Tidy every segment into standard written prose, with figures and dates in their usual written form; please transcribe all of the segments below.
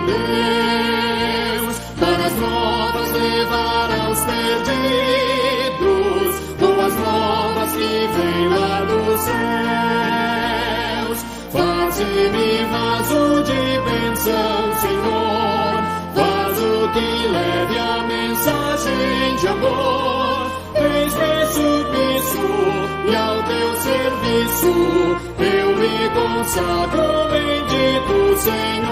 Deus, para as novas levar aos perdidos, boas novas que vêm lá dos céus. Faze-me vaso de bênção, Senhor, vaso que leve a mensagem de amor. Eis-me submisso e ao teu serviço eu me consagro, bendito Senhor.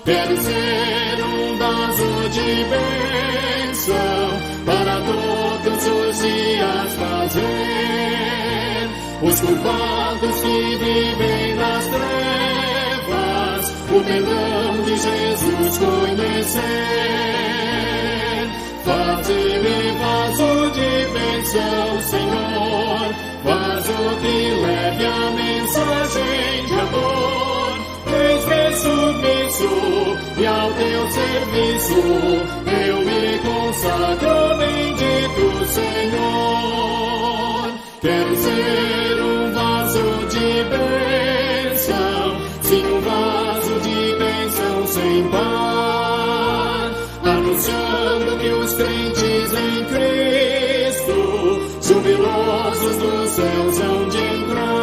Quero ser um vaso de bênção para todos os dias fazer os culpados que vivem nas trevas o perdão de Jesus conhecer. Faze-me vaso de bênção, Senhor, vaso que leve a mensagem de amor. Eis-me submisso e ao teu serviço eu me consagro, bendito Senhor. Quero ser um vaso de bênção, sim, um vaso de bênção sem par, anunciando que os crentes em Cristo, jubilosos dos céus hão de entrar.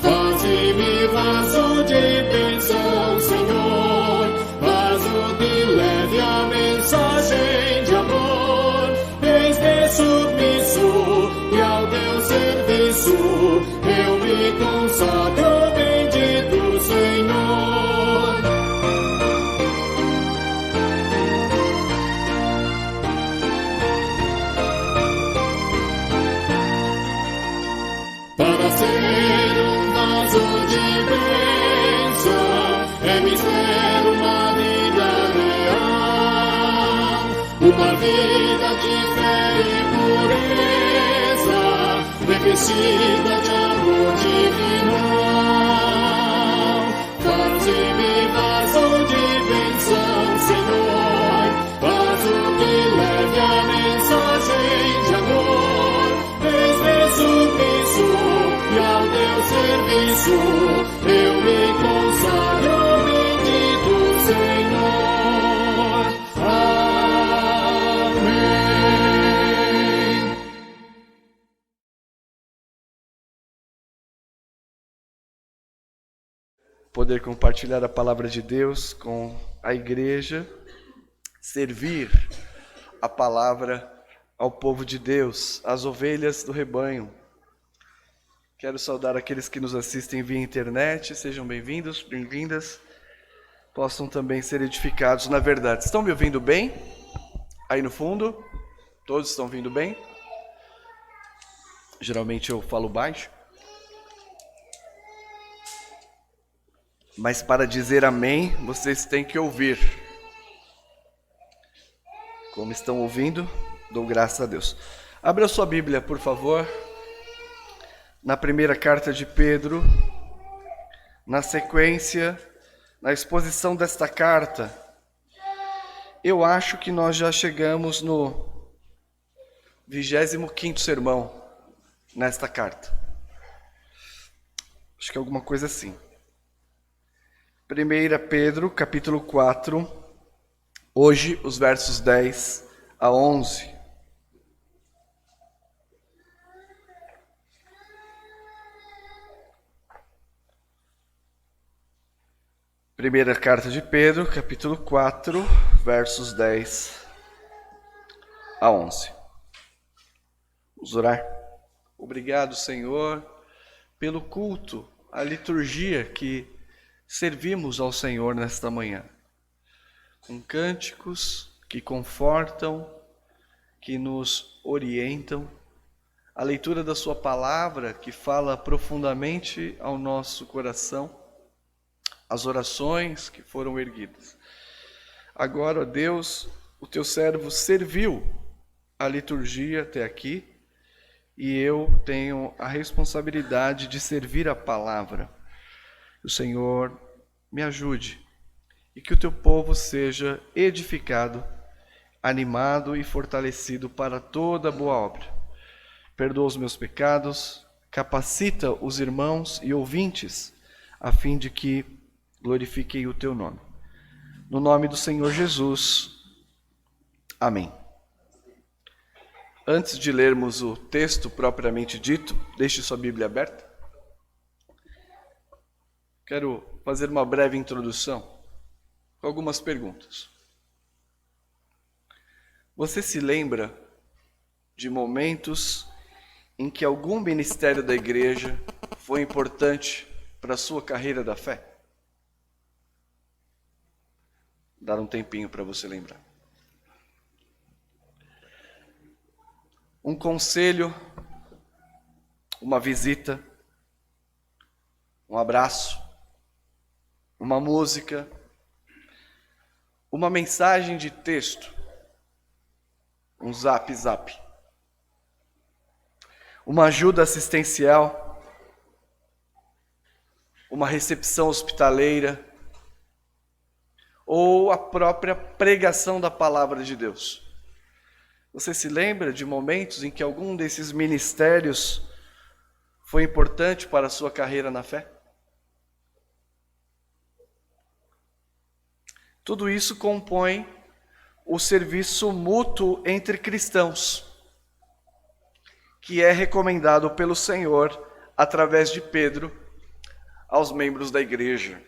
Faze-me vaso de bênção, Senhor, vaso que leve a mensagem de amor. Eis-me submisso e ao teu serviço eu me consagro, bendito Senhor. Para ser um vaso de bênção é me ser uma vida real, uma vida de fé e pureza, revestida de amor divinal. Faze-me vaso de bênção, Senhor, vaso que leve a mensagem de amor. Eis-me submisso e ao teu serviço eu me consagro, bendito Senhor. Amém. Poder compartilhar a palavra de Deus com a igreja, servir a palavra ao povo de Deus, às ovelhas do rebanho. Quero saudar aqueles que nos assistem via internet, sejam bem-vindos, bem-vindas, possam também ser edificados na verdade. Estão me ouvindo bem? Aí no fundo, todos estão ouvindo bem? Geralmente eu falo baixo. Mas para dizer amém, vocês têm que ouvir. Como estão ouvindo, dou graças a Deus. Abra sua Bíblia, por favor, na primeira carta de Pedro, na sequência, na exposição desta carta. Eu acho que nós já chegamos no 25º sermão nesta carta. Acho que é alguma coisa assim. 1 Pedro, capítulo 4, hoje os versos 10 a 11. Primeira carta de Pedro, capítulo 4, versos 10 a 11. Vamos orar. Obrigado, Senhor, pelo culto, a liturgia que servimos ao Senhor nesta manhã, com cânticos que confortam, que nos orientam, a leitura da sua palavra que fala profundamente ao nosso coração, as orações que foram erguidas. Agora, ó Deus, o teu servo serviu a liturgia até aqui e eu tenho a responsabilidade de servir a palavra. Que o Senhor me ajude e que o teu povo seja edificado, animado e fortalecido para toda boa obra. Perdoa os meus pecados, capacita os irmãos e ouvintes, a fim de que glorifiquem o teu nome. No nome do Senhor Jesus. Amém. Antes de lermos o texto propriamente dito, deixe sua Bíblia aberta. Quero fazer uma breve introdução com algumas perguntas. Você se lembra de momentos em que algum ministério da igreja foi importante para a sua carreira da fé? Dar um tempinho para você lembrar. Um conselho, uma visita, um abraço, uma música, uma mensagem de texto, um zap, uma ajuda assistencial, uma recepção hospitaleira ou a própria pregação da palavra de Deus. Você se lembra de momentos em que algum desses ministérios foi importante para a sua carreira na fé? Tudo isso compõe o serviço mútuo entre cristãos, que é recomendado pelo Senhor, através de Pedro, aos membros da igreja.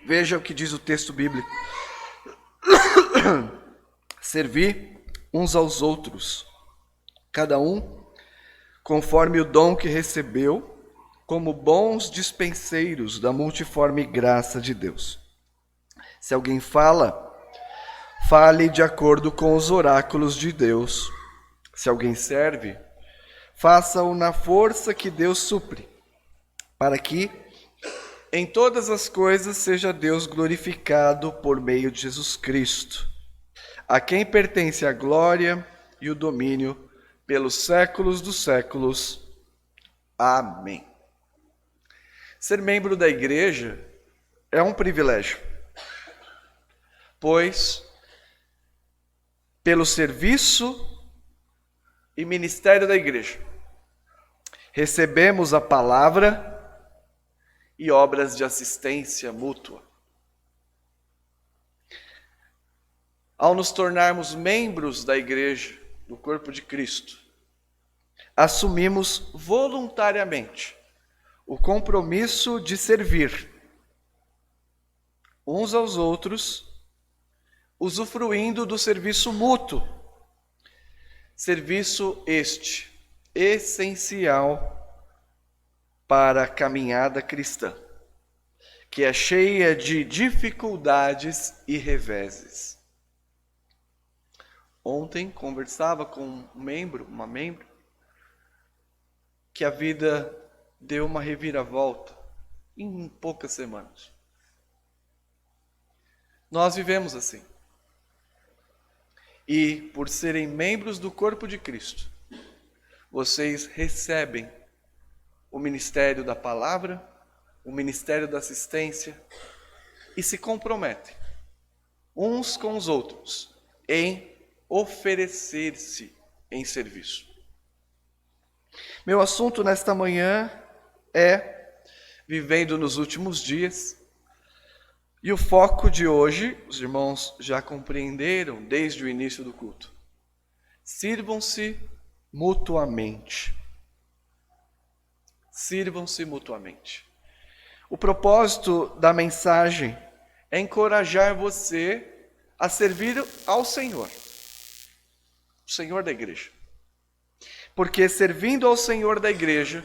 Veja o que diz o texto bíblico. Servi uns aos outros, cada um conforme o dom que recebeu, como bons dispenseiros da multiforme graça de Deus. Se alguém fala, fale de acordo com os oráculos de Deus. Se alguém serve, faça-o na força que Deus supre, para que em todas as coisas seja Deus glorificado por meio de Jesus Cristo, a quem pertence a glória e o domínio pelos séculos dos séculos. Amém. Ser membro da igreja é um privilégio, pois pelo serviço e ministério da igreja recebemos a palavra e obras de assistência mútua. Ao nos tornarmos membros da igreja, do corpo de Cristo, assumimos voluntariamente o compromisso de servir uns aos outros, usufruindo do serviço mútuo. Serviço este essencial para a caminhada cristã, que é cheia de dificuldades e reveses. Ontem conversava com uma membro, que a vida deu uma reviravolta em poucas semanas. Nós vivemos assim. E por serem membros do corpo de Cristo, vocês recebem o ministério da palavra, o ministério da assistência, e se comprometem uns com os outros em oferecer-se em serviço. Meu assunto nesta manhã é vivendo nos últimos dias, e o foco de hoje, os irmãos já compreenderam desde o início do culto: sirvam-se mutuamente. Sirvam-se mutuamente. O propósito da mensagem é encorajar você a servir ao Senhor, o Senhor da igreja. Porque servindo ao Senhor da igreja,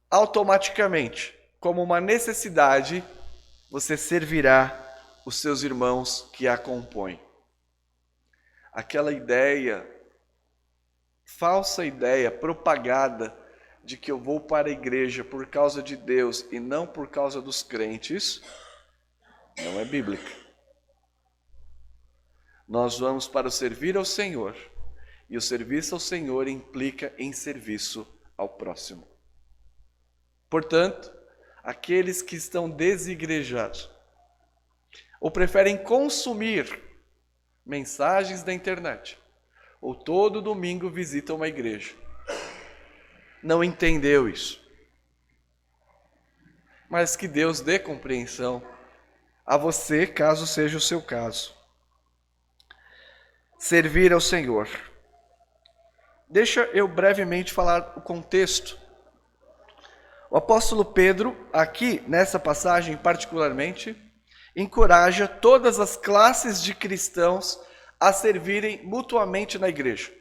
automaticamente, como uma necessidade, você servirá os seus irmãos que a compõem. Aquela ideia, falsa ideia, propagada, de que eu vou para a igreja por causa de Deus e não por causa dos crentes, não é bíblica. Nós vamos para o servir ao Senhor, e o serviço ao Senhor implica em serviço ao próximo. Portanto, aqueles que estão desigrejados ou preferem consumir mensagens da internet, ou todo domingo visitam uma igreja, não entendeu isso. mas que Deus dê compreensão a você, caso seja o seu caso. Servir ao Senhor. Deixa eu brevemente falar o contexto. O apóstolo Pedro, aqui nessa passagem particularmente, encoraja todas as classes de cristãos a servirem mutuamente na igreja.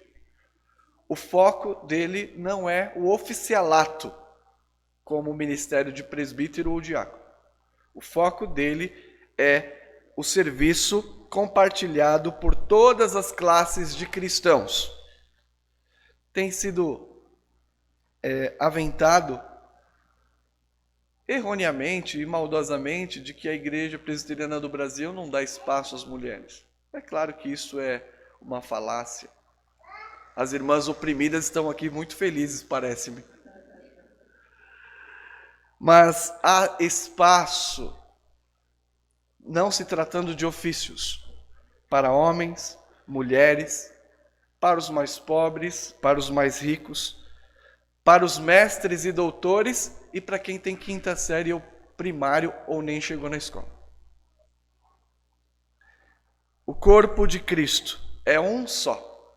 O foco dele não é o oficialato, como o ministério de presbítero ou diácono. O foco dele é o serviço compartilhado por todas as classes de cristãos. Tem sido aventado erroneamente e maldosamente de que a Igreja Presbiteriana do Brasil não dá espaço às mulheres. É claro que isso é uma falácia. As irmãs oprimidas estão aqui muito felizes, parece-me. Mas há espaço, não se tratando de ofícios, para homens, mulheres, para os mais pobres, para os mais ricos, para os mestres e doutores e para quem tem quinta série ou primário ou nem chegou na escola. O corpo de Cristo é um só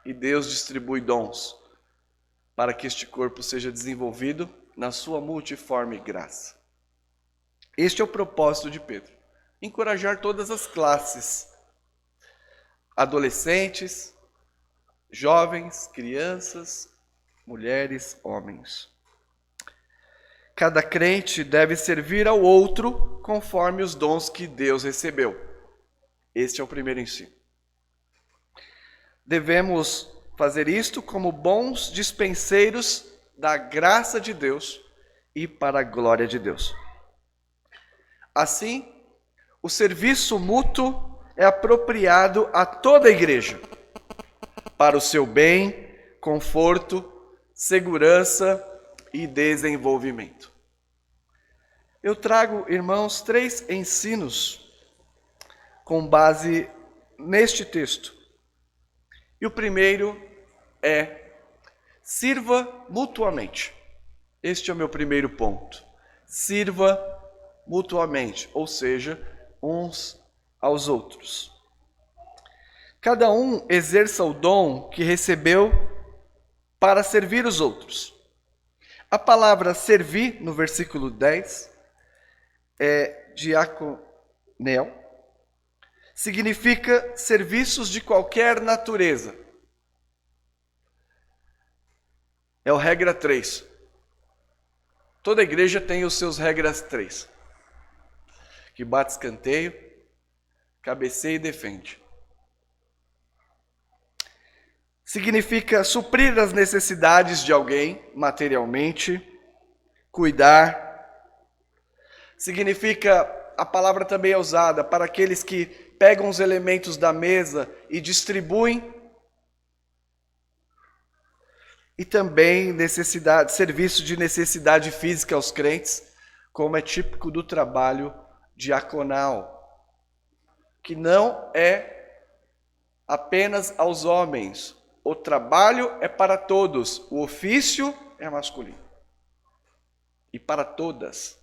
e Deus distribui dons para que este corpo seja desenvolvido na sua multiforme graça. Este é o propósito de Pedro: encorajar todas as classes, adolescentes, jovens, crianças, mulheres, homens. Cada crente deve servir ao outro conforme os dons que Deus recebeu. Este é o primeiro ensino. Devemos fazer isto como bons dispenseiros da graça de Deus e para a glória de Deus. Assim, o serviço mútuo é apropriado a toda a igreja, para o seu bem, conforto, segurança e desenvolvimento. Eu trago, irmãos, 3 ensinos com base neste texto. E o primeiro é: sirva mutuamente. Este é o meu primeiro ponto. Sirva mutuamente, ou seja, uns aos outros. Cada um exerça o dom que recebeu para servir os outros. A palavra servir, no versículo 10, é diaconel, significa serviços de qualquer natureza. É o regra 3. Toda igreja tem os seus regras 3. Que bate escanteio, cabeceia e defende. Significa suprir as necessidades de alguém materialmente, cuidar. Significa, a palavra também é usada para aqueles que pegam os elementos da mesa e distribuem. E também serviço de necessidade física aos crentes, como é típico do trabalho diaconal, que não é apenas aos homens. O trabalho é para todos, o ofício é masculino. E para todas.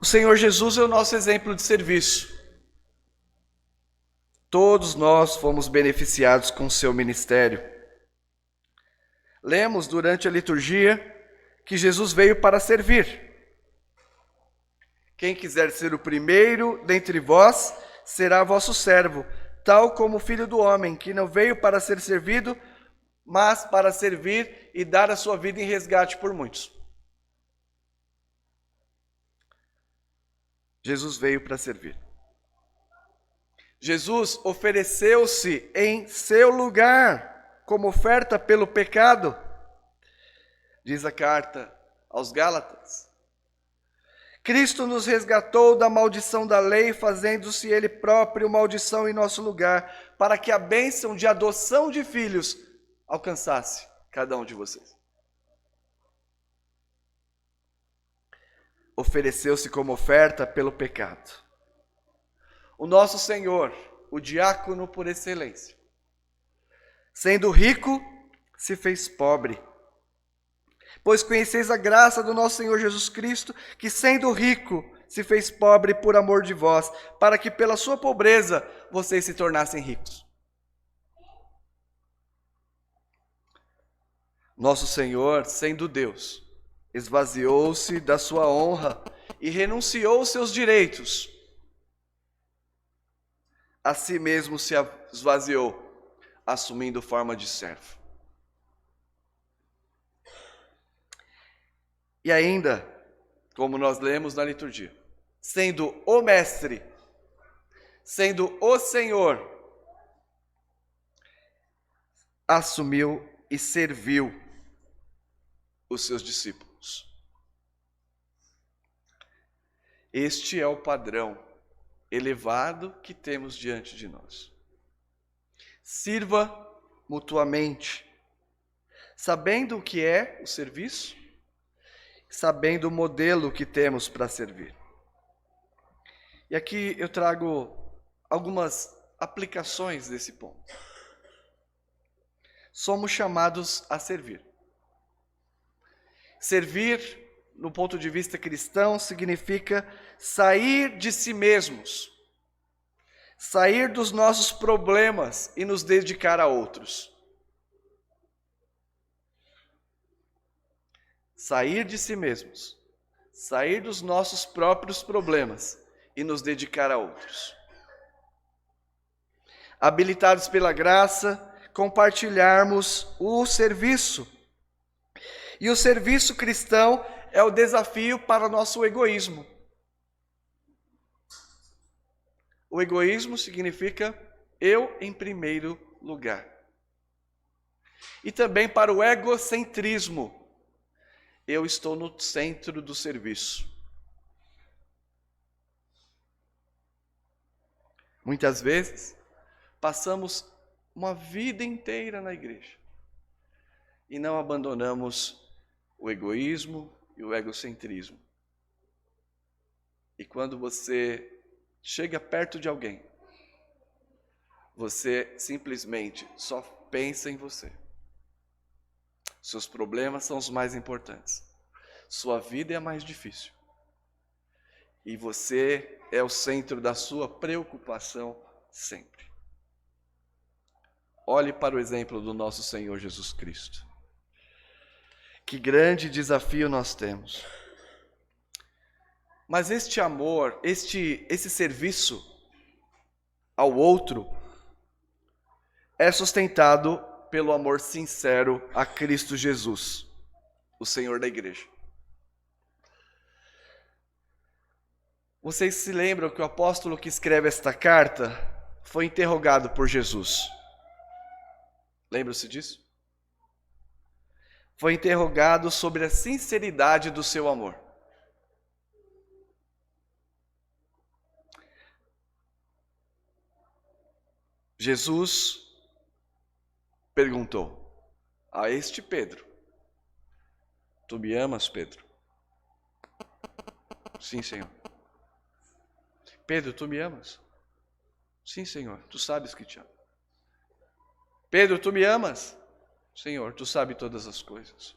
O Senhor Jesus é o nosso exemplo de serviço. Todos nós fomos beneficiados com o seu ministério. Lemos durante a liturgia que Jesus veio para servir. Quem quiser ser o primeiro dentre vós, será vosso servo, tal como o Filho do Homem, que não veio para ser servido, mas para servir e dar a sua vida em resgate por muitos. Jesus veio para servir. Jesus ofereceu-se em seu lugar como oferta pelo pecado, diz a carta aos Gálatas. Cristo nos resgatou da maldição da lei, fazendo-se Ele próprio maldição em nosso lugar, para que a bênção de adoção de filhos alcançasse cada um de vocês. Ofereceu-se como oferta pelo pecado. O nosso Senhor, o diácono por excelência, sendo rico, se fez pobre, Pois conheceis a graça do nosso Senhor Jesus Cristo, que sendo rico, se fez pobre por amor de vós, para que pela sua pobreza vocês se tornassem ricos. Nosso Senhor, sendo Deus, esvaziou-se da sua honra e renunciou aos seus direitos. A si mesmo se esvaziou, assumindo forma de servo. E ainda, como nós lemos na liturgia, sendo o Mestre, sendo o Senhor, assumiu e serviu os seus discípulos. Este é o padrão elevado que temos diante de nós. Sirva mutuamente, sabendo o que é o serviço, sabendo o modelo que temos para servir. E aqui eu trago algumas aplicações desse ponto. Somos chamados a servir. Servir, no ponto de vista cristão, significa sair de si mesmos, sair dos nossos problemas e nos dedicar a outros. Sair de si mesmos, sair dos nossos próprios problemas e nos dedicar a outros. Habilitados pela graça, compartilharmos o serviço. E o serviço cristão é o desafio para o nosso egoísmo. O egoísmo significa eu em primeiro lugar. E também para o egocentrismo. Eu estou no centro do serviço. Muitas vezes, passamos uma vida inteira na igreja e não abandonamos o egoísmo e o egocentrismo. E quando você chega perto de alguém, você simplesmente só pensa em você. Seus problemas são os mais importantes. Sua vida é a mais difícil. E você é o centro da sua preocupação sempre. Olhe para o exemplo do nosso Senhor Jesus Cristo. Que grande desafio nós temos. Mas este amor, esse serviço ao outro é sustentado pelo amor sincero a Cristo Jesus, o Senhor da igreja. Vocês se lembram que o apóstolo que escreve esta carta foi interrogado por Jesus? Lembram-se disso? Foi interrogado sobre a sinceridade do seu amor. Jesus perguntou a este Pedro: tu me amas, Pedro? Sim, Senhor. Pedro, tu me amas? Sim, Senhor, tu sabes que te amo. Pedro, tu me amas? Senhor, tu sabes todas as coisas.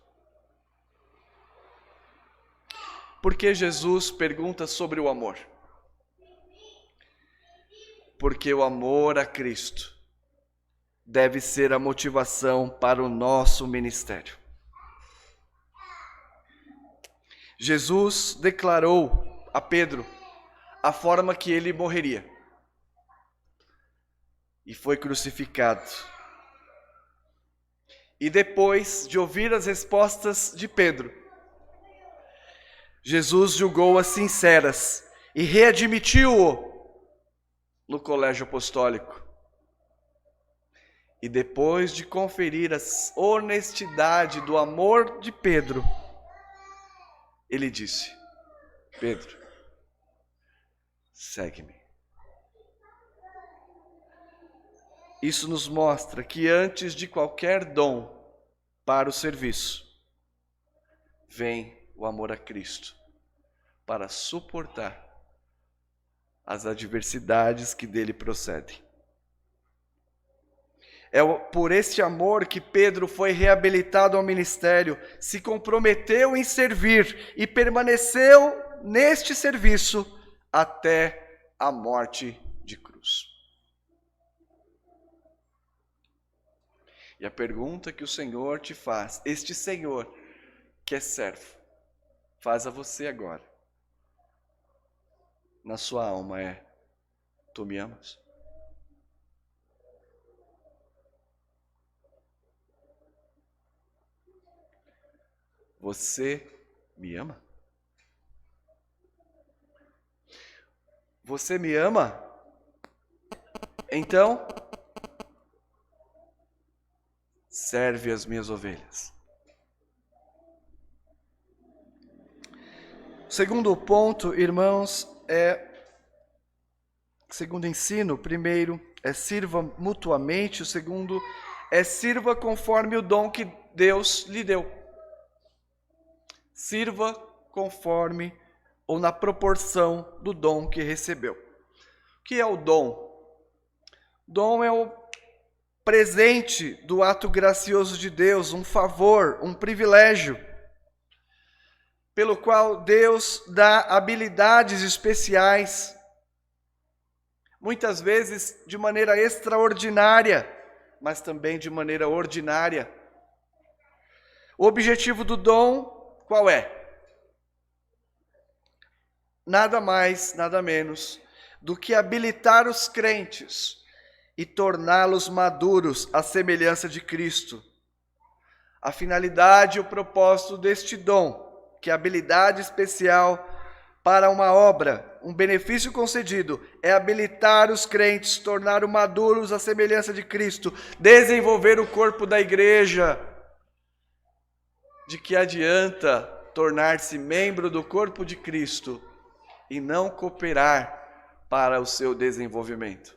Por que Jesus pergunta sobre o amor? Porque o amor a Cristo deve ser a motivação para o nosso ministério. Jesus declarou a Pedro a forma que ele morreria. E foi crucificado. E depois de ouvir as respostas de Pedro, Jesus julgou-as sinceras e readmitiu-o no colégio apostólico. E depois de conferir a honestidade do amor de Pedro, ele disse: Pedro, segue-me. Isso nos mostra que antes de qualquer dom para o serviço, vem o amor a Cristo para suportar as adversidades que dele procedem. É por esse amor que Pedro foi reabilitado ao ministério, se comprometeu em servir e permaneceu neste serviço até a morte de cruz. E a pergunta que o Senhor te faz, este Senhor que é servo, faz a você agora, na sua alma, é: tu me amas? Você me ama? Você me ama? Então, serve as minhas ovelhas. O segundo ponto, irmãos, segundo ensino, primeiro é sirva mutuamente, o segundo é sirva conforme o dom que Deus lhe deu. Sirva conforme ou na proporção do dom que recebeu. O que é o dom? Dom é o presente do ato gracioso de Deus, um favor, um privilégio, pelo qual Deus dá habilidades especiais, muitas vezes de maneira extraordinária, mas também de maneira ordinária. O objetivo do dom, qual é? Nada mais, nada menos do que habilitar os crentes e torná-los maduros à semelhança de Cristo. A finalidade e o propósito deste dom, que é habilidade especial para uma obra, um benefício concedido, é habilitar os crentes, torná-los maduros à semelhança de Cristo, desenvolver o corpo da igreja. De que adianta tornar-se membro do corpo de Cristo e não cooperar para o seu desenvolvimento?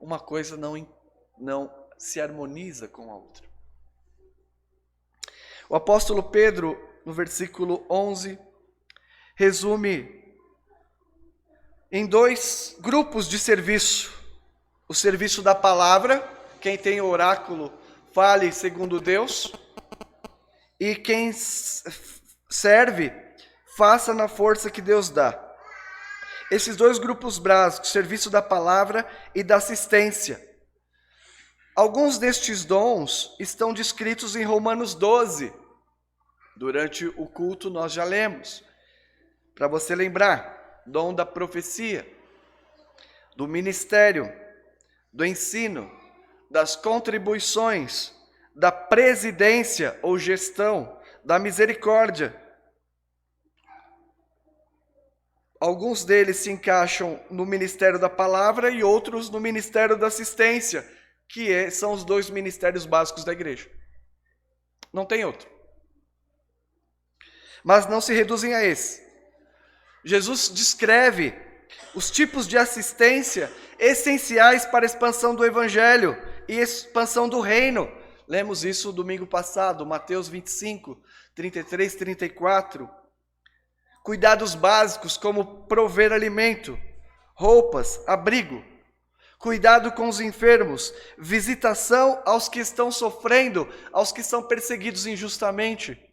Uma coisa não se harmoniza com a outra. O apóstolo Pedro, no versículo 11, resume em 2 grupos de serviço. O serviço da palavra, quem tem oráculo, fale segundo Deus. E quem serve, faça na força que Deus dá. Esses 2 grupos básicos, serviço da palavra e da assistência. Alguns destes dons estão descritos em Romanos 12. Durante o culto nós já lemos. Para você lembrar, dom da profecia, do ministério, do ensino, das contribuições, da presidência ou gestão, da misericórdia. Alguns deles se encaixam no ministério da palavra e outros no ministério da assistência, que são os 2 ministérios básicos da igreja. Não tem outro. Mas não se reduzem a esse. Jesus descreve os tipos de assistência essenciais para a expansão do evangelho e expansão do reino. Lemos isso domingo passado, Mateus 25, 33, 34. Cuidados básicos como prover alimento, roupas, abrigo. Cuidado com os enfermos, visitação aos que estão sofrendo, aos que são perseguidos injustamente.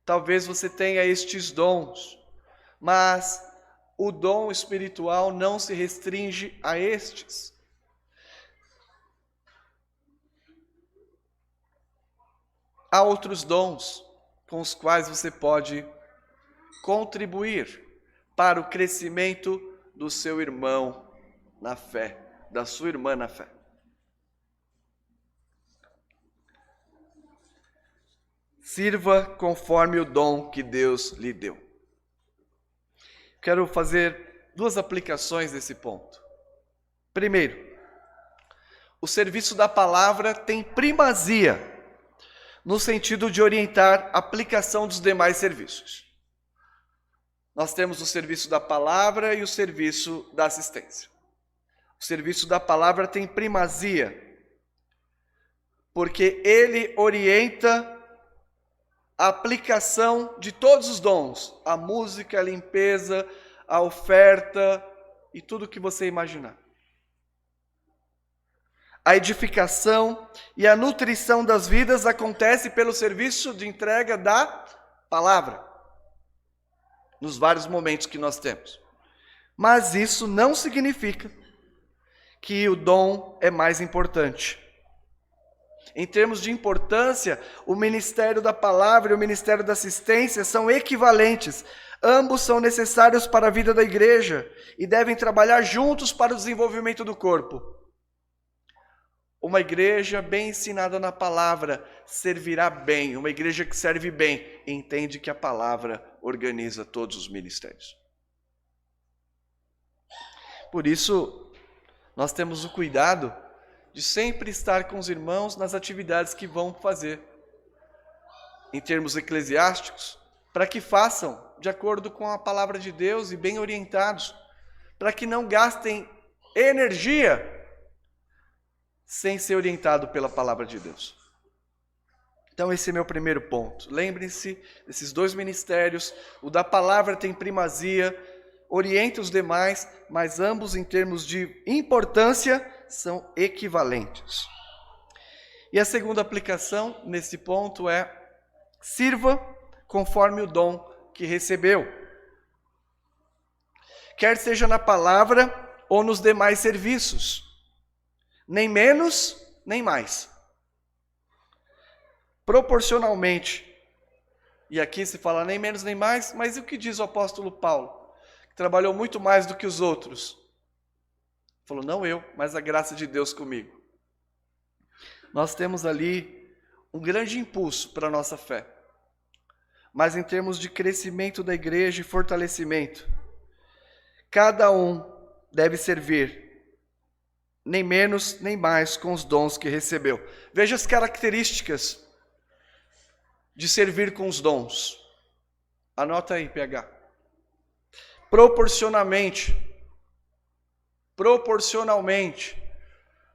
Talvez você tenha estes dons, mas o dom espiritual não se restringe a estes. Há outros dons com os quais você pode contribuir para o crescimento do seu irmão na fé, da sua irmã na fé. Sirva conforme o dom que Deus lhe deu. Quero fazer 2 aplicações desse ponto. Primeiro, o serviço da palavra tem primazia no sentido de orientar a aplicação dos demais serviços. Nós temos o serviço da palavra e o serviço da assistência. O serviço da palavra tem primazia, porque ele orienta a aplicação de todos os dons, a música, a limpeza, a oferta, e tudo que você imaginar. A edificação e a nutrição das vidas acontece pelo serviço de entrega da palavra, nos vários momentos que nós temos. Mas isso não significa que o dom é mais importante. Em termos de importância, o ministério da palavra e o ministério da assistência são equivalentes. Ambos são necessários para a vida da igreja e devem trabalhar juntos para o desenvolvimento do corpo. Uma igreja bem ensinada na palavra servirá bem. Uma igreja que serve bem entende que a palavra organiza todos os ministérios. Por isso, nós temos o cuidado de sempre estar com os irmãos nas atividades que vão fazer, em termos eclesiásticos, para que façam de acordo com a palavra de Deus e bem orientados, para que não gastem energia sem ser orientado pela palavra de Deus. Então esse é meu primeiro ponto. Lembrem-se desses dois ministérios, o da palavra tem primazia, orienta os demais, mas ambos em termos de importância são equivalentes. E a segunda aplicação nesse ponto é: sirva conforme o dom que recebeu. Quer seja na palavra ou nos demais serviços. Nem menos, nem mais. Proporcionalmente. E aqui se fala nem menos, nem mais, mas o que diz o apóstolo Paulo? Que trabalhou muito mais do que os outros. Falou, não eu, mas a graça de Deus comigo. Nós temos ali um grande impulso para a nossa fé. Mas em termos de crescimento da igreja e fortalecimento, cada um deve servir, nem menos nem mais, com os dons que recebeu. Veja as características de servir com os dons. Anota aí, PH. Proporcionalmente,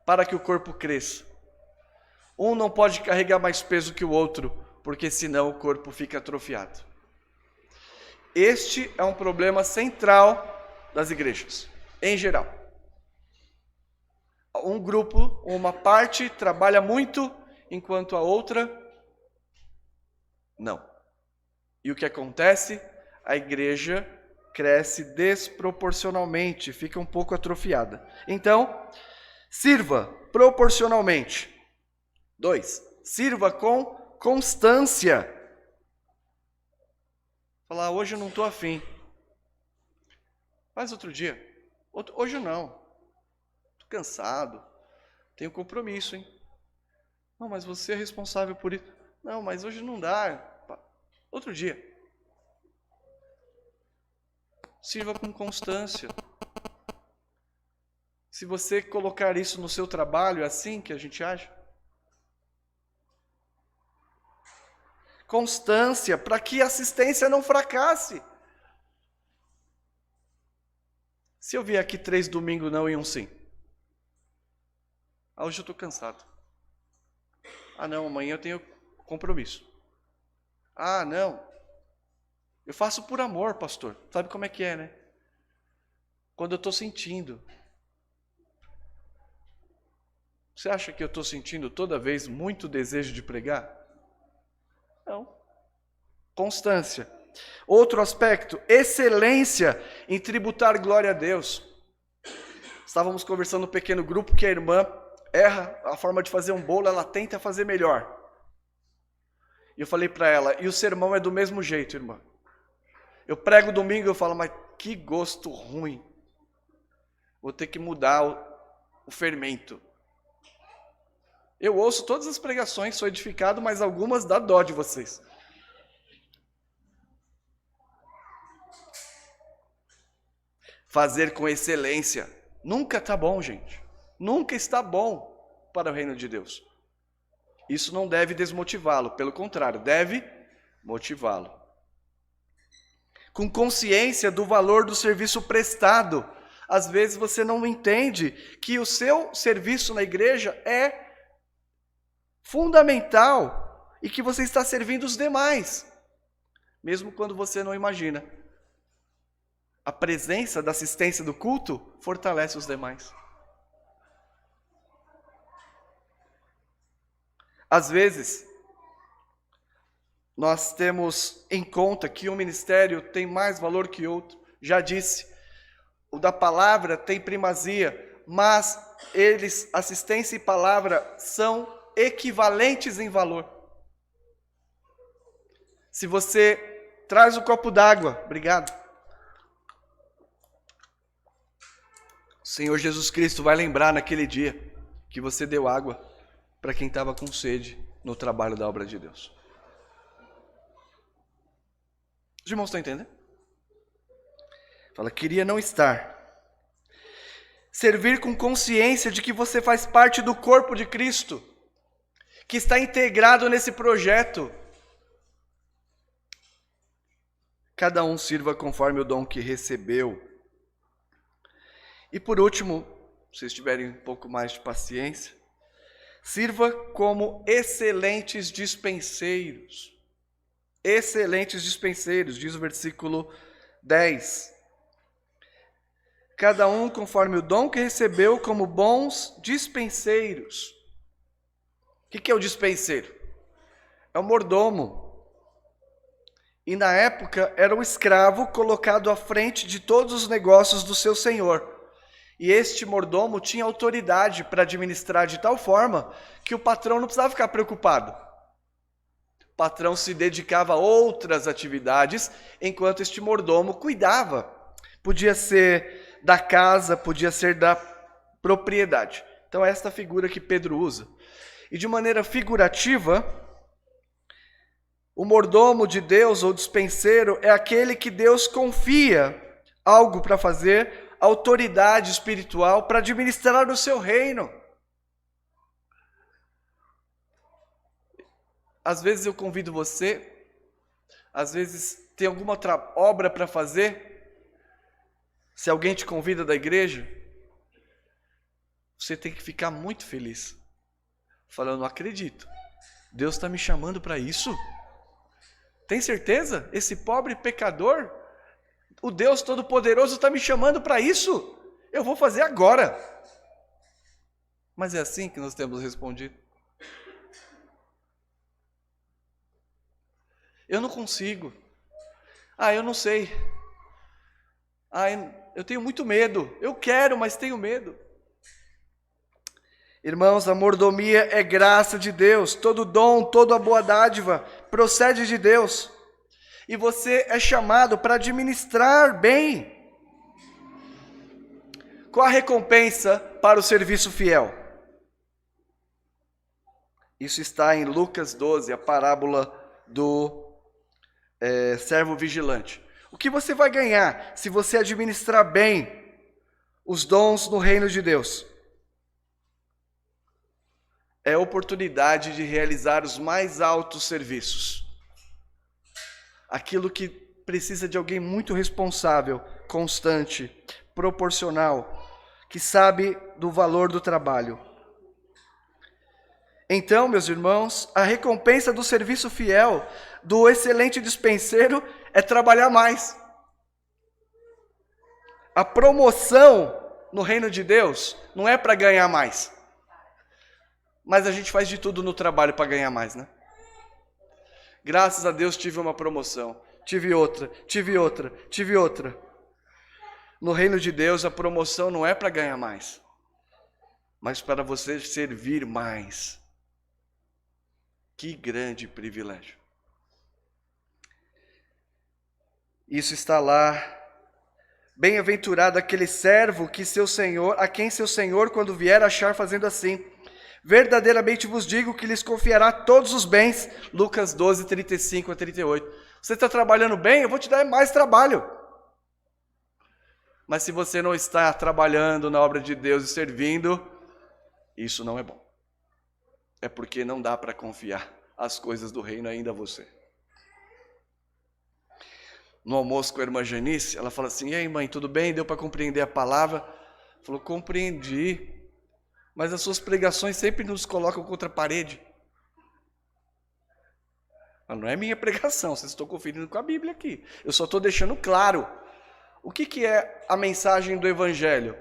para que o corpo cresça. Um não pode carregar mais peso que o outro, porque senão o corpo fica atrofiado. Este é um problema central das igrejas, em geral. Um grupo, uma parte trabalha muito, enquanto a outra não. E o que acontece? A igreja cresce desproporcionalmente, fica um pouco atrofiada. Então, sirva proporcionalmente. 2. Sirva com constância. Falar, hoje eu não estou afim. Faz outro dia. Hoje não. Estou cansado. Tenho compromisso, hein? Não, mas você é responsável por isso. Não, mas hoje não dá. Outro dia. Sirva com constância. Se você colocar isso no seu trabalho, é assim que a gente age? Constância, para que a assistência não fracasse. Se eu vier aqui 3 domingos não e um sim. Hoje eu estou cansado. Não, amanhã eu tenho compromisso. Não. Eu faço por amor, pastor. Sabe como é que é, né? Quando eu estou sentindo. Você acha que eu estou sentindo toda vez muito desejo de pregar? Não. Constância. Outro aspecto, excelência em tributar glória a Deus. Estávamos conversando no pequeno grupo que a irmã erra a forma de fazer um bolo, ela tenta fazer melhor. E eu falei para ela, e o sermão é do mesmo jeito, irmã. Eu prego domingo e eu falo, mas que gosto ruim. Vou ter que mudar o fermento. Eu ouço todas as pregações, sou edificado, mas algumas dá dó de vocês. Fazer com excelência. Nunca está bom, gente. Nunca está bom para o reino de Deus. Isso não deve desmotivá-lo, pelo contrário, deve motivá-lo. Com consciência do valor do serviço prestado. Às vezes você não entende que o seu serviço na igreja é fundamental e que você está servindo os demais, mesmo quando você não imagina. a presença da assistência do culto fortalece os demais. Às vezes, nós temos em conta que um ministério tem mais valor que outro. Já disse, o da palavra tem primazia, mas eles, assistência e palavra, são equivalentes em valor. Se você traz um copo d'água, obrigado. O Senhor Jesus Cristo vai lembrar naquele dia que você deu água para quem estava com sede no trabalho da obra de Deus. Os irmãos estão entendendo? Fala, queria não estar. Servir com consciência de que você faz parte do corpo de Cristo, que está integrado nesse projeto. Cada um sirva conforme o dom que recebeu. E por último, se vocês tiverem um pouco mais de paciência, sirva como excelentes dispenseiros. Excelentes dispenseiros, diz o versículo 10. Cada um conforme o dom que recebeu, como bons dispenseiros. O que é o dispenseiro? É o mordomo. E na época era um escravo colocado à frente de todos os negócios do seu senhor. E este mordomo tinha autoridade para administrar de tal forma que o patrão não precisava ficar preocupado. O patrão se dedicava a outras atividades, enquanto este mordomo cuidava. Podia ser da casa, podia ser da propriedade. Então é esta figura que Pedro usa. E de maneira figurativa, o mordomo de Deus ou dispenseiro é aquele que Deus confia algo para fazer, autoridade espiritual para administrar o seu reino. Às vezes eu convido você, às vezes tem alguma outra obra para fazer, se alguém te convida da igreja, você tem que ficar muito feliz, falando, não acredito, Deus está me chamando para isso? Tem certeza? Esse pobre pecador, o Deus Todo-Poderoso está me chamando para isso? Eu vou fazer agora. Mas é assim que nós temos respondido. Eu não consigo. Eu não sei. Eu tenho muito medo. Eu quero, mas tenho medo. Irmãos, a mordomia é graça de Deus. Todo dom, toda boa dádiva procede de Deus. E você é chamado para administrar bem. Qual a recompensa para o serviço fiel? Isso está em Lucas 12, a parábola do servo vigilante. O que você vai ganhar se você administrar bem os dons no reino de Deus? É a oportunidade de realizar os mais altos serviços. Aquilo que precisa de alguém muito responsável, constante, proporcional, que sabe do valor do trabalho. Então, meus irmãos, a recompensa do serviço fiel, do excelente dispenseiro, é trabalhar mais. A promoção no reino de Deus não é para ganhar mais. Mas a gente faz de tudo no trabalho para ganhar mais, né? Graças a Deus tive uma promoção, tive outra. No reino de Deus a promoção não é para ganhar mais, mas para você servir mais. Que grande privilégio. Isso está lá. Bem-aventurado aquele servo a quem seu senhor, quando vier, achar fazendo assim. Verdadeiramente vos digo que lhes confiará todos os bens. Lucas 12, 35 a 38. Você está trabalhando bem? Eu vou te dar mais trabalho. Mas se você não está trabalhando na obra de Deus e servindo, isso não é bom. É porque não dá para confiar as coisas do reino ainda a você. No almoço com a irmã Janice, ela fala assim, e aí mãe, tudo bem? Deu para compreender a palavra? Falou, compreendi. Mas as suas pregações sempre nos colocam contra a parede. Mas não é minha pregação, vocês estão conferindo com a Bíblia aqui. Eu só estou deixando claro O que é a mensagem do Evangelho?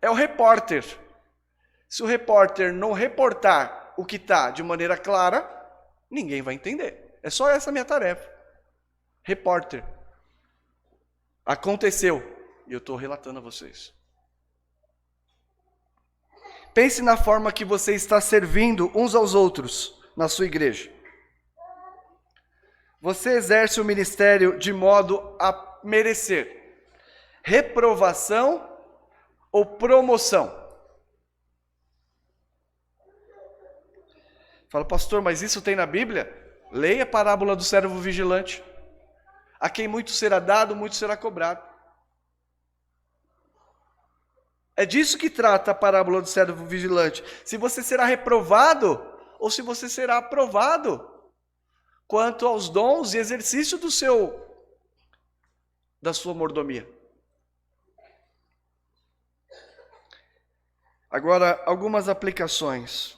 É o repórter. Se o repórter não reportar o que está de maneira clara, ninguém vai entender. É só essa a minha tarefa. Repórter. Aconteceu. E eu estou relatando a vocês. Pense na forma que você está servindo uns aos outros na sua igreja. Você exerce o ministério de modo a merecer reprovação ou promoção? Fala, pastor, mas isso tem na Bíblia? Leia a parábola do servo vigilante. A quem muito será dado, muito será cobrado. É disso que trata a parábola do servo vigilante. Se você será reprovado ou se você será aprovado quanto aos dons e exercício da sua mordomia. Agora, algumas aplicações.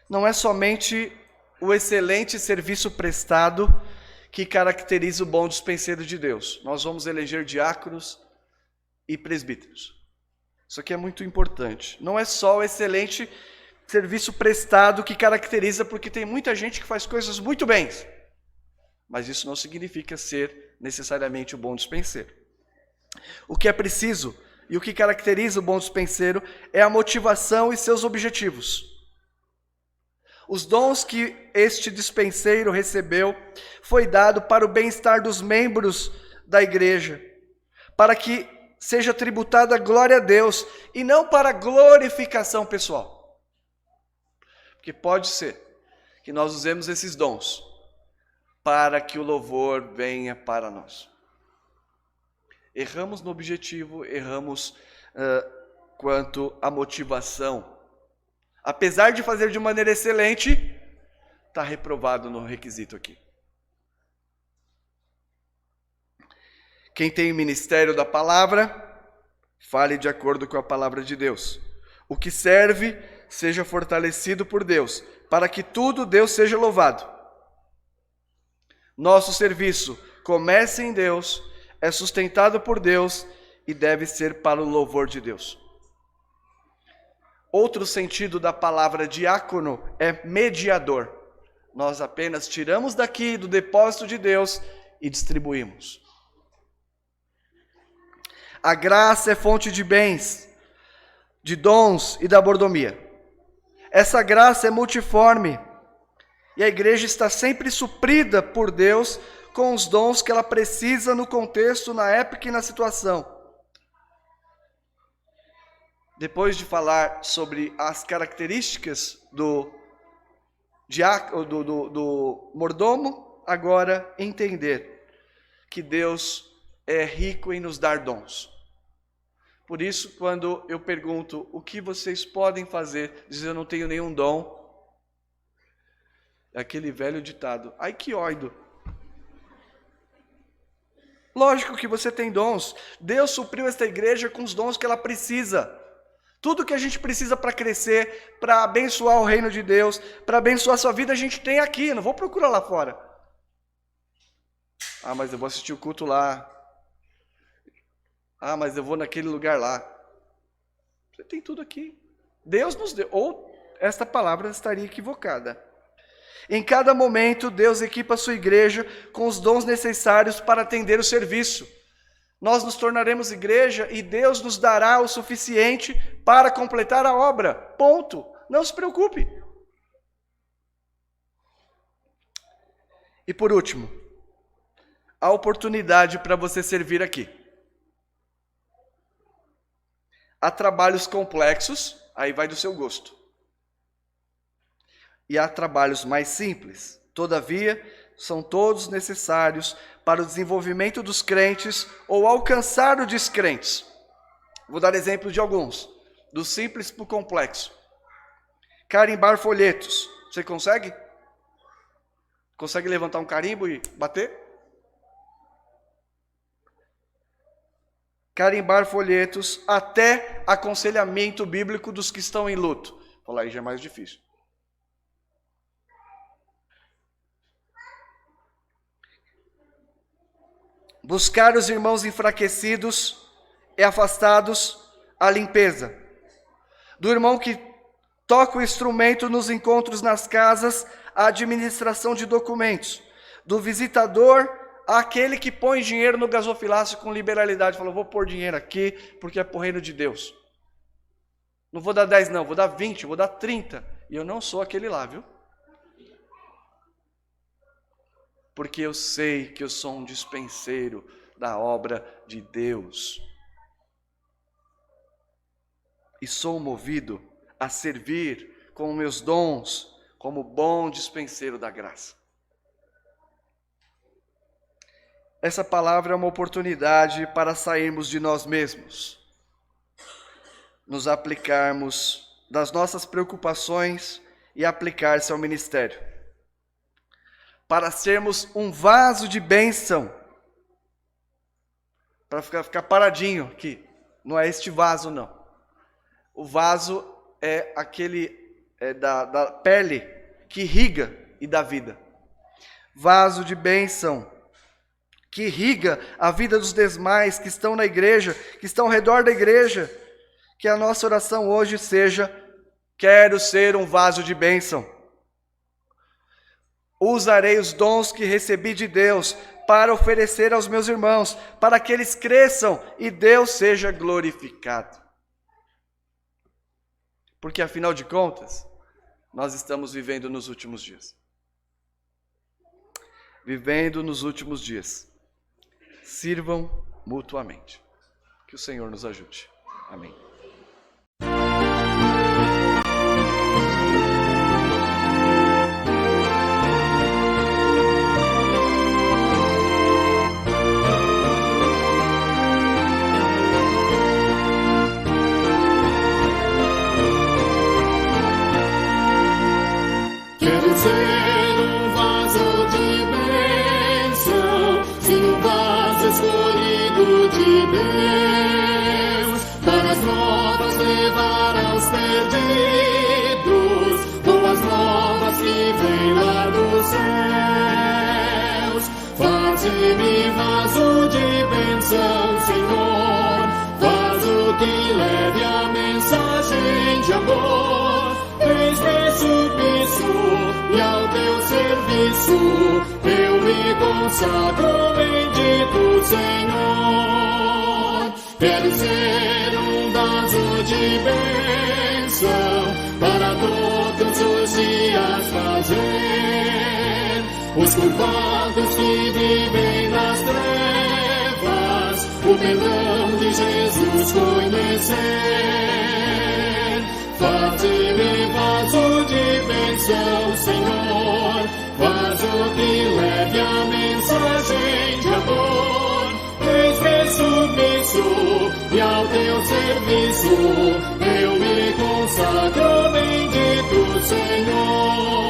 Não é somente o excelente serviço prestado que caracteriza o bom dispenseiro de Deus. Nós vamos eleger diáconos e presbíteros. Isso aqui é muito importante. Não é só o excelente serviço prestado que caracteriza, porque tem muita gente que faz coisas muito bem. Mas isso não significa ser necessariamente o bom dispenseiro. O que é preciso e o que caracteriza o bom dispenseiro é a motivação e seus objetivos. Os dons que este dispenseiro recebeu foi dado para o bem-estar dos membros da igreja, para que seja tributada a glória a Deus e não para a glorificação pessoal. Porque pode ser que nós usemos esses dons para que o louvor venha para nós. Erramos no objetivo, erramos quanto à motivação. Apesar de fazer de maneira excelente, está reprovado no requisito aqui. Quem tem o ministério da palavra, fale de acordo com a palavra de Deus. O que serve, seja fortalecido por Deus, para que tudo Deus seja louvado. Nosso serviço comece em Deus, é sustentado por Deus e deve ser para o louvor de Deus. Outro sentido da palavra diácono é mediador. Nós apenas tiramos daqui do depósito de Deus e distribuímos. A graça é fonte de bens, de dons e da mordomia. Essa graça é multiforme e a igreja está sempre suprida por Deus com os dons que ela precisa no contexto, na época e na situação. Depois de falar sobre as características do mordomo, agora entender que Deus é rico em nos dar dons. Por isso, quando eu pergunto o que vocês podem fazer, diz eu não tenho nenhum dom, é aquele velho ditado, ai que óido. Lógico que você tem dons. Deus supriu esta igreja com os dons que ela precisa. Tudo que a gente precisa para crescer, para abençoar o reino de Deus, para abençoar a sua vida, a gente tem aqui, não vou procurar lá fora. Ah, mas eu vou assistir o culto lá. Ah, mas eu vou naquele lugar lá. Você tem tudo aqui. Deus nos deu, ou esta palavra estaria equivocada. Em cada momento, Deus equipa a sua igreja com os dons necessários para atender o serviço. Nós nos tornaremos igreja e Deus nos dará o suficiente para completar a obra. Ponto. Não se preocupe. E por último, a oportunidade para você servir aqui. Há trabalhos complexos, aí vai do seu gosto. E há trabalhos mais simples. Todavia, são todos necessários para o desenvolvimento dos crentes ou alcançar os descrentes. Vou dar exemplo de alguns, do simples para o complexo. Carimbar folhetos. Você consegue? Consegue levantar um carimbo e bater? Carimbar folhetos até aconselhamento bíblico dos que estão em luto. Falar aí já é mais difícil. buscar os irmãos enfraquecidos e afastados, a limpeza. Do irmão que toca o instrumento nos encontros nas casas, a administração de documentos. Do visitador, àquele que põe dinheiro no gasofilácio com liberalidade. Fala, vou pôr dinheiro aqui porque é pro reino de Deus. Não vou dar 10 não, vou dar 20, vou dar 30. E eu não sou aquele lá, viu? Porque eu sei que eu sou um dispenseiro da obra de Deus. E sou movido a servir com meus dons, como bom dispenseiro da graça. Essa palavra é uma oportunidade para sairmos de nós mesmos, nos aplicarmos das nossas preocupações e aplicar-se ao ministério. Para sermos um vaso de bênção. Para ficar paradinho aqui. Não é este vaso, não. O vaso é aquele da pele que irriga e dá vida. Vaso de bênção, que irriga a vida dos demais que estão na igreja, que estão ao redor da igreja. Que a nossa oração hoje seja: quero ser um vaso de bênção. Usarei os dons que recebi de Deus para oferecer aos meus irmãos, para que eles cresçam e Deus seja glorificado. Porque, afinal de contas, nós estamos vivendo nos últimos dias. Vivendo nos últimos dias. Sirvam mutuamente. Que o Senhor nos ajude. Amém. Quero ser um vaso de bênção, sim, um vaso escolhido de Deus, para as novas levar aos perdidos, boas novas que vêm lá dos céus. Faze-me vaso de bênção, Senhor, vaso que leve a mensagem de amor. Eis-me submisso e ao teu serviço eu me consagro, bendito Senhor. Quero ser um vaso de bênção para todos os dias fazer os culpados que vivem nas trevas o perdão de Jesus conhecer. Faze-me vaso de bênção, Senhor, vaso que leve a mensagem de amor. Eis-me submisso e ao teu serviço eu me consagro, bendito Senhor.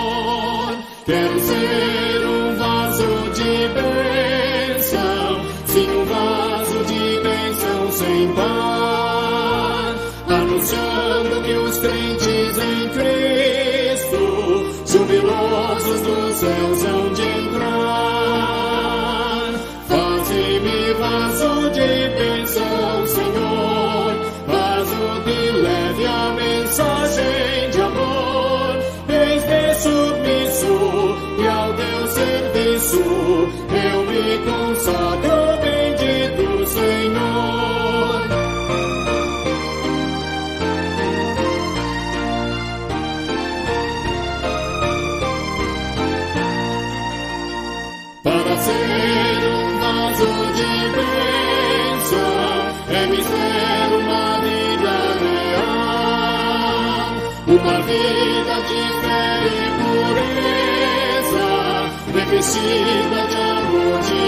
Quero ser um vaso de bênção, sim, um vaso de bênção sem par, anunciando que os crentes em Cristo, jubilosos dos céus hão de entrar. Faze-me vaso de bênção, Senhor, vaso que leve a mensagem de amor. Eis-me submisso e ao teu serviço eu me consagro, bendito Senhor. Para ser um vaso de bênção é-me ser uma vida real, uma vida de fé e pureza, revestida de amor de